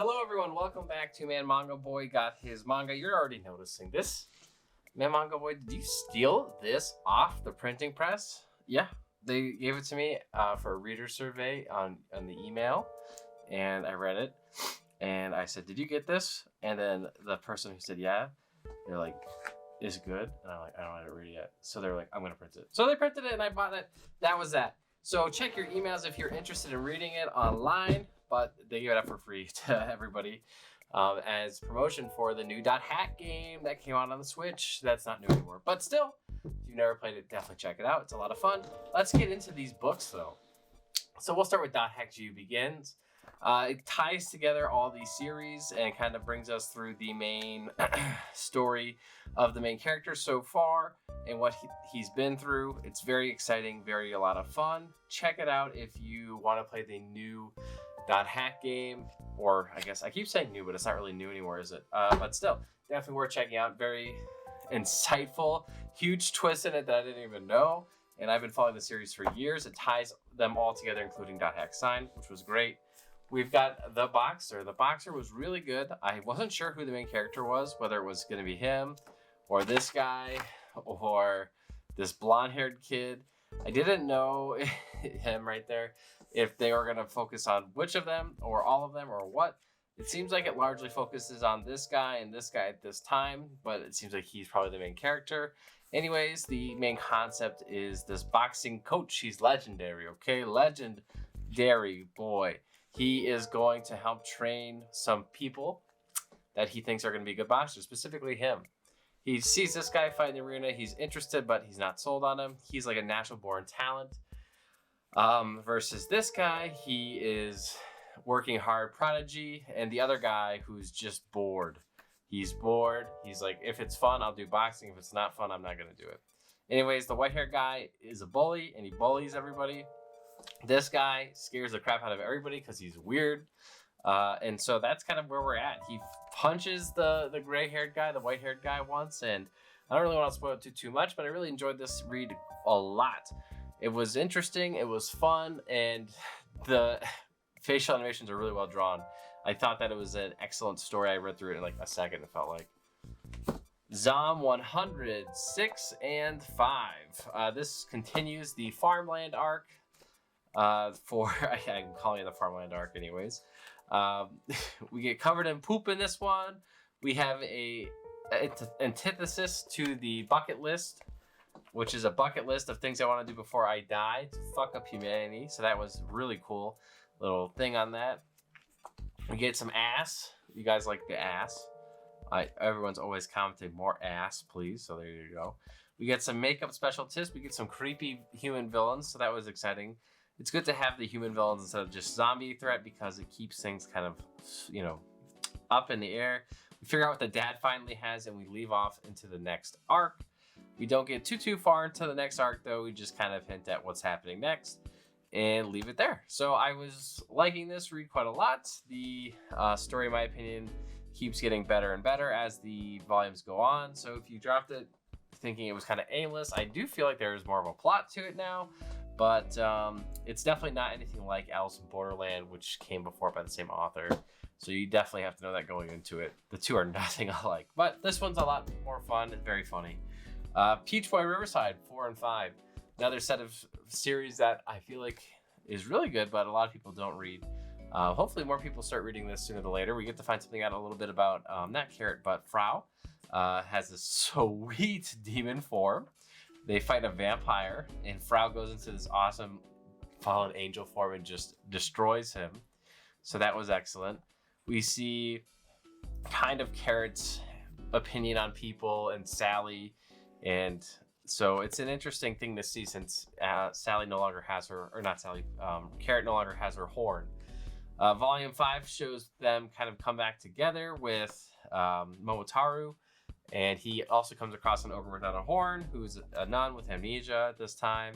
Hello everyone, welcome back to Man Manga Boy Got His Manga. You're already noticing this. Man Manga Boy, did you steal this off the printing press? Yeah, they gave it to me for a reader survey on the email, and I read it, and I said, did you get this? And then the person who said yeah, they're like, is it good? And I'm like, I don't want to read it yet. So they're like, I'm going to print it. So they printed it and I bought it. That was that. So check your emails if you're interested in reading it online, but they give it up for free to everybody as promotion for the new Dot Hack game that came out on the Switch. That's not new anymore, but still, if you've never played it, definitely check it out. It's a lot of fun. Let's get into these books though. So we'll start with Dot Hack G Begins. It ties together all these series and kind of brings us through the main story of the main character so far and what he's been through. It's very exciting, a lot of fun. Check it out if you want to play the new Dot Hack game, or I guess I keep saying new, but it's not really new anymore, is it? But still, definitely worth checking out. Very insightful, huge twist in it that I didn't even know. And I've been following the series for years. It ties them all together, including Dot Hack Sign, which was great. We've got The Boxer. The Boxer was really good. I wasn't sure who the main character was, whether it was going to be him or this guy or this blonde-haired kid. I didn't know him right there, if they were going to focus on which of them or all of them or what. It seems like it largely focuses on this guy and this guy at this time, but it seems like he's probably the main character. Anyways, the main concept is this boxing coach. He's legendary, okay? Legendary boy. He is going to help train some people that he thinks are going to be good boxers, specifically him. He sees this guy fight in the arena. He's interested, but he's not sold on him. He's like a natural born talent. Versus this guy, he is working hard prodigy, and the other guy who's just bored. He's bored. He's like, if it's fun, I'll do boxing. If it's not fun, I'm not going to do it. Anyways, the white-haired guy is a bully, and he bullies everybody. This guy scares the crap out of everybody because he's weird. And so that's kind of where we're at. He punches the gray-haired guy, the white-haired guy once, and I don't really want to spoil it too much, but I really enjoyed this read a lot. It was interesting, it was fun, and the facial animations are really well drawn. I thought that it was an excellent story. I read through it in like a second, it felt like. Zom 100, 6 and 5. This continues the Farmland arc. I'm calling it the Farmland arc anyways. We get covered in poop in this one. We have a antithesis to the bucket list, which is a bucket list of things I want to do before I die to fuck up humanity. So that was really cool. Little thing on that. We get some ass. You guys like the ass. Everyone's always commenting more ass, please. So there you go. We get some makeup special tips. We get some creepy human villains. So that was exciting. It's good to have the human villains instead of just zombie threat because it keeps things kind of, up in the air. We figure out what the dad finally has and we leave off into the next arc. We don't get too far into the next arc though. We just kind of hint at what's happening next and leave it there. So I was liking this read quite a lot. The story, in my opinion, keeps getting better and better as the volumes go on. So if you dropped it thinking it was kind of aimless, I do feel like there's more of a plot to it now. But it's definitely not anything like Alice in Borderland, which came before by the same author. So you definitely have to know that going into it. The two are nothing alike. But this one's a lot more fun and very funny. PeachBoy Riverside, 4 and 5. Another set of series that I feel like is really good, but a lot of people don't read. Hopefully more people start reading this sooner than later. We get to find something out a little bit about, not Carrot, but Frau. Has this sweet demon form. They fight a vampire, and Frau goes into this awesome fallen angel form and just destroys him. So that was excellent. We see kind of Carrot's opinion on people and Sally, and so it's an interesting thing to see since Sally no longer has her, or not Sally, Carrot no longer has her horn. Volume 5 shows them kind of come back together with Momotaro. And he also comes across an ogre without a horn, who's a nun with amnesia at this time.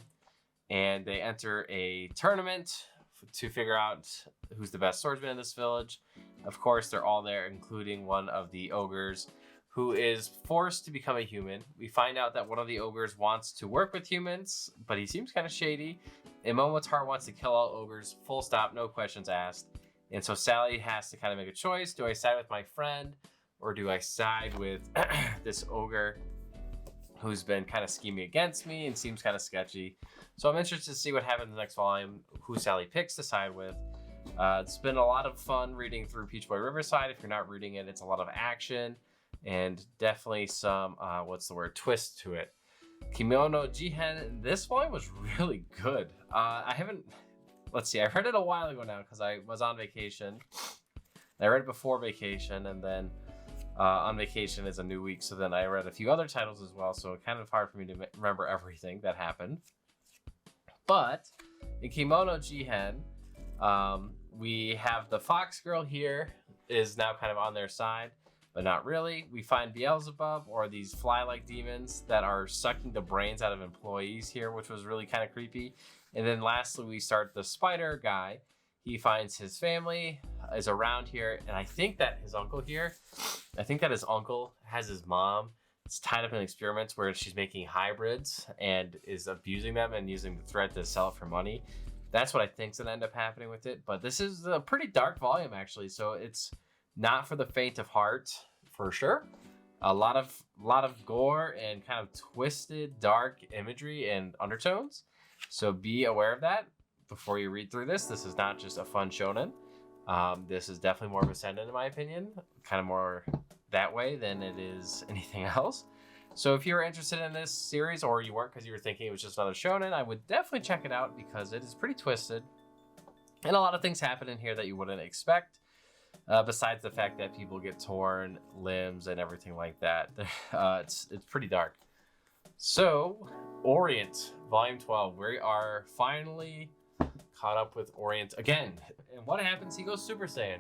And they enter a tournament to figure out who's the best swordsman in this village. Of course, they're all there, including one of the ogres, who is forced to become a human. We find out that one of the ogres wants to work with humans, but he seems kind of shady. And Momotaro wants to kill all ogres, full stop, no questions asked. And so Sally has to kind of make a choice. Do I side with my friend, or do I side with this ogre who's been kind of scheming against me and seems kind of sketchy? So I'm interested to see what happens in the next volume, who Sally picks to side with. It's been a lot of fun reading through PeachBoy Riverside. If you're not reading it, it's a lot of action and definitely some, twist to it. Kimono Jihen, this volume was really good. I read it a while ago now because I was on vacation. I read it before vacation, and then on vacation is a new week, so then I read a few other titles as well, so it's kind of hard for me to remember everything that happened. But in Kimono Jihen, we have the Fox Girl here is now kind of on their side, but not really. We find Beelzebub, or these fly-like demons that are sucking the brains out of employees here, which was really kind of creepy. And then lastly, we start the spider guy. He finds his family is around here, and I think that his uncle has his mom. It's tied up in experiments where she's making hybrids and is abusing them and using the threat to sell it for money. That's what I think's gonna end up happening with it. But this is a pretty dark volume, actually, so it's not for the faint of heart, for sure. A lot of gore and kind of twisted, dark imagery and undertones. So be aware of that before you read through this. This is not just a fun shonen. This is definitely more of a seinen, in my opinion. Kind of more that way than it is anything else. So if you're interested in this series, or you weren't because you were thinking it was just another shonen, I would definitely check it out because it is pretty twisted. And a lot of things happen in here that you wouldn't expect. Besides the fact that people get torn limbs and everything like that. It's pretty dark. So, Orient, Volume 12. We are finally caught up with Orient again. And what happens? He goes Super Saiyan.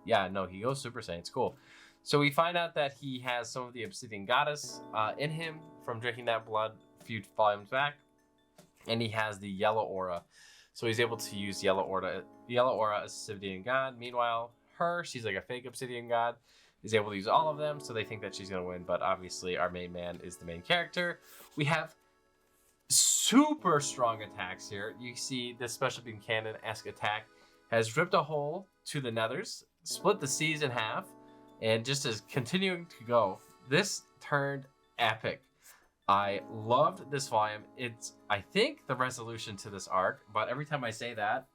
Yeah, no, he goes Super Saiyan. It's cool. So we find out that he has some of the Obsidian Goddess in him from drinking that blood a few volumes back. And he has the Yellow Aura. So he's able to use Yellow Aura as Obsidian God. Meanwhile, she's like a fake Obsidian God, is able to use all of them, so they think that she's going to win, but obviously our main man is the main character. We have super strong attacks here. You see this Special Beam Cannon-esque attack has ripped a hole to the nethers, split the seas in half, and just is continuing to go. This turned epic. I loved this volume. It's, I think, the resolution to this arc, but every time I say that,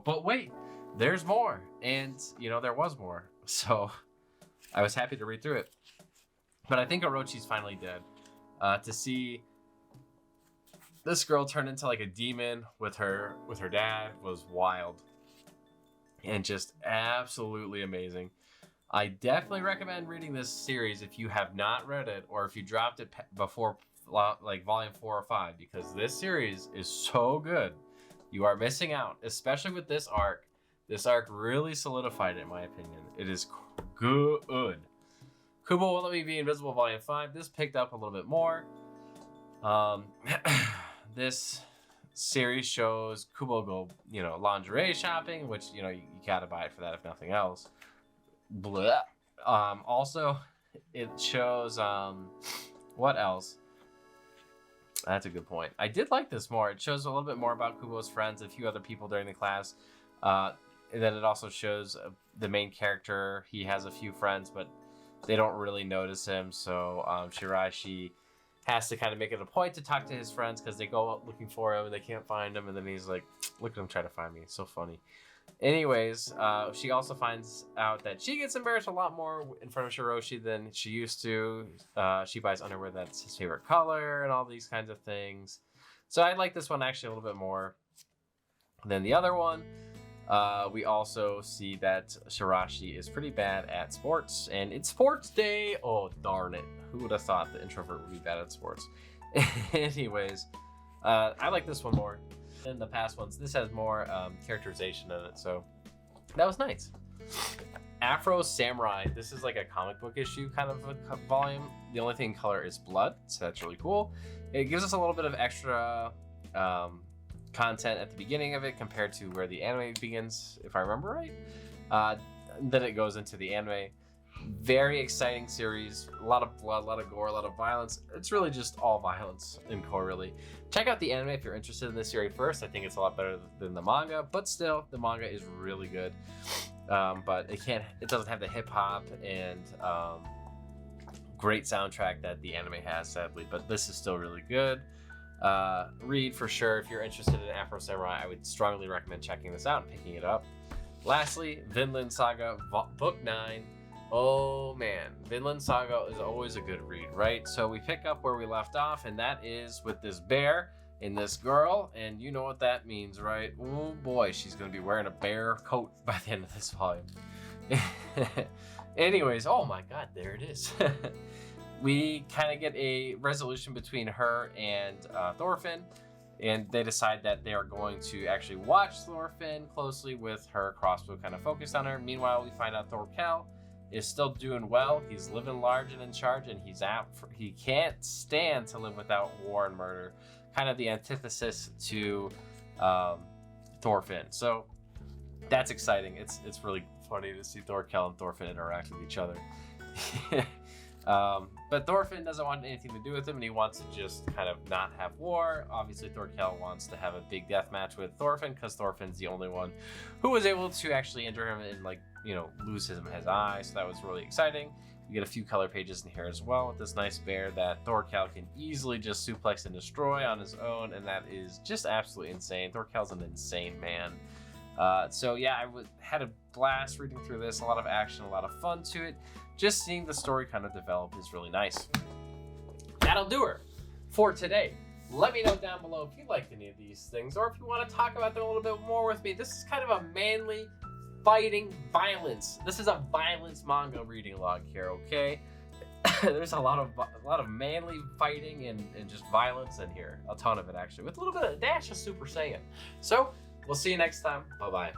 but wait, there's more. And, there was more. So I was happy to read through it. But I think Orochi's finally dead. To see this girl turn into like a demon with her dad was wild. And just absolutely amazing. I definitely recommend reading this series if you have not read it, or if you dropped it before like volume 4 or 5, because this series is so good. You are missing out, especially with this arc. This arc really solidified it, in my opinion. It is good. Kubo Won't Let Me Be Invisible Volume 5. This picked up a little bit more. This series shows Kubo go, lingerie shopping, which, you gotta buy it for that if nothing else. Blah. Also, it shows, what else? That's a good point. I did like this more. It shows a little bit more about Kubo's friends, a few other people during the class. And then it also shows the main character. He has a few friends, but they don't really notice him. So Shirashi has to kind of make it a point to talk to his friends because they go out looking for him and they can't find him. And then he's like, look at him try to find me. It's so funny. Anyways, she also finds out that she gets embarrassed a lot more in front of Shiroshi than she used to. She buys underwear that's his favorite color and all these kinds of things. So I like this one actually a little bit more than the other one. We also see that Shirashi is pretty bad at sports, and it's sports day. Oh, darn it. Who would have thought the introvert would be bad at sports? Anyways, I like this one more than the past ones. This has more characterization in it, so that was nice. Afro Samurai. This is like a comic book issue kind of a volume. The only thing in color is blood, so that's really cool. It gives us a little bit of extra content at the beginning of it compared to where the anime begins, if I remember right. Then it goes into the anime. Very exciting series. A lot of blood, a lot of gore, a lot of violence. It's really just all violence in core, really. Check out the anime if you're interested in this series first. I think it's a lot better than the manga, but still, the manga is really good. But it doesn't have the hip hop and great soundtrack that the anime has, sadly. But this is still really good. Read for sure. If you're interested in Afro Samurai, I would strongly recommend checking this out and picking it up. Lastly, Vinland Saga Book 9. Oh man, Vinland Saga is always a good read, right? So we pick up where we left off, and that is with this bear and this girl, and you know what that means, right? Oh boy, she's gonna be wearing a bear coat by the end of this volume. Anyways, oh my god, there it is. We kind of get a resolution between her and Thorfinn, and they decide that they are going to actually watch Thorfinn closely with her crossbow kind of focused on her. Meanwhile, we find out Thorkel is still doing well. He's living large and in charge, and he can't stand to live without war and murder. Kind of the antithesis to Thorfinn. So that's exciting. It's really funny to see Thorkel and Thorfinn interact with each other. But Thorfinn doesn't want anything to do with him, and he wants to just kind of not have war. Obviously, Thorkel wants to have a big death match with Thorfinn because Thorfinn's the only one who was able to actually injure him and, like, you know, lose his eye. So that was really exciting. We get a few color pages in here as well with this nice bear that Thorkel can easily just suplex and destroy on his own, and that is just absolutely insane. Thorkel's an insane man. So yeah, had a blast reading through this. A lot of action, a lot of fun to it. Just seeing the story kind of develop is really nice. That'll do her for today. Let me know down below if you liked any of these things, or if you want to talk about them a little bit more with me. This is kind of a manly fighting violence. This is a violence manga reading log here, okay? There's a lot of manly fighting and just violence in here. A ton of it, actually, with a little bit of a dash of Super Saiyan. So we'll see you next time. Bye-bye.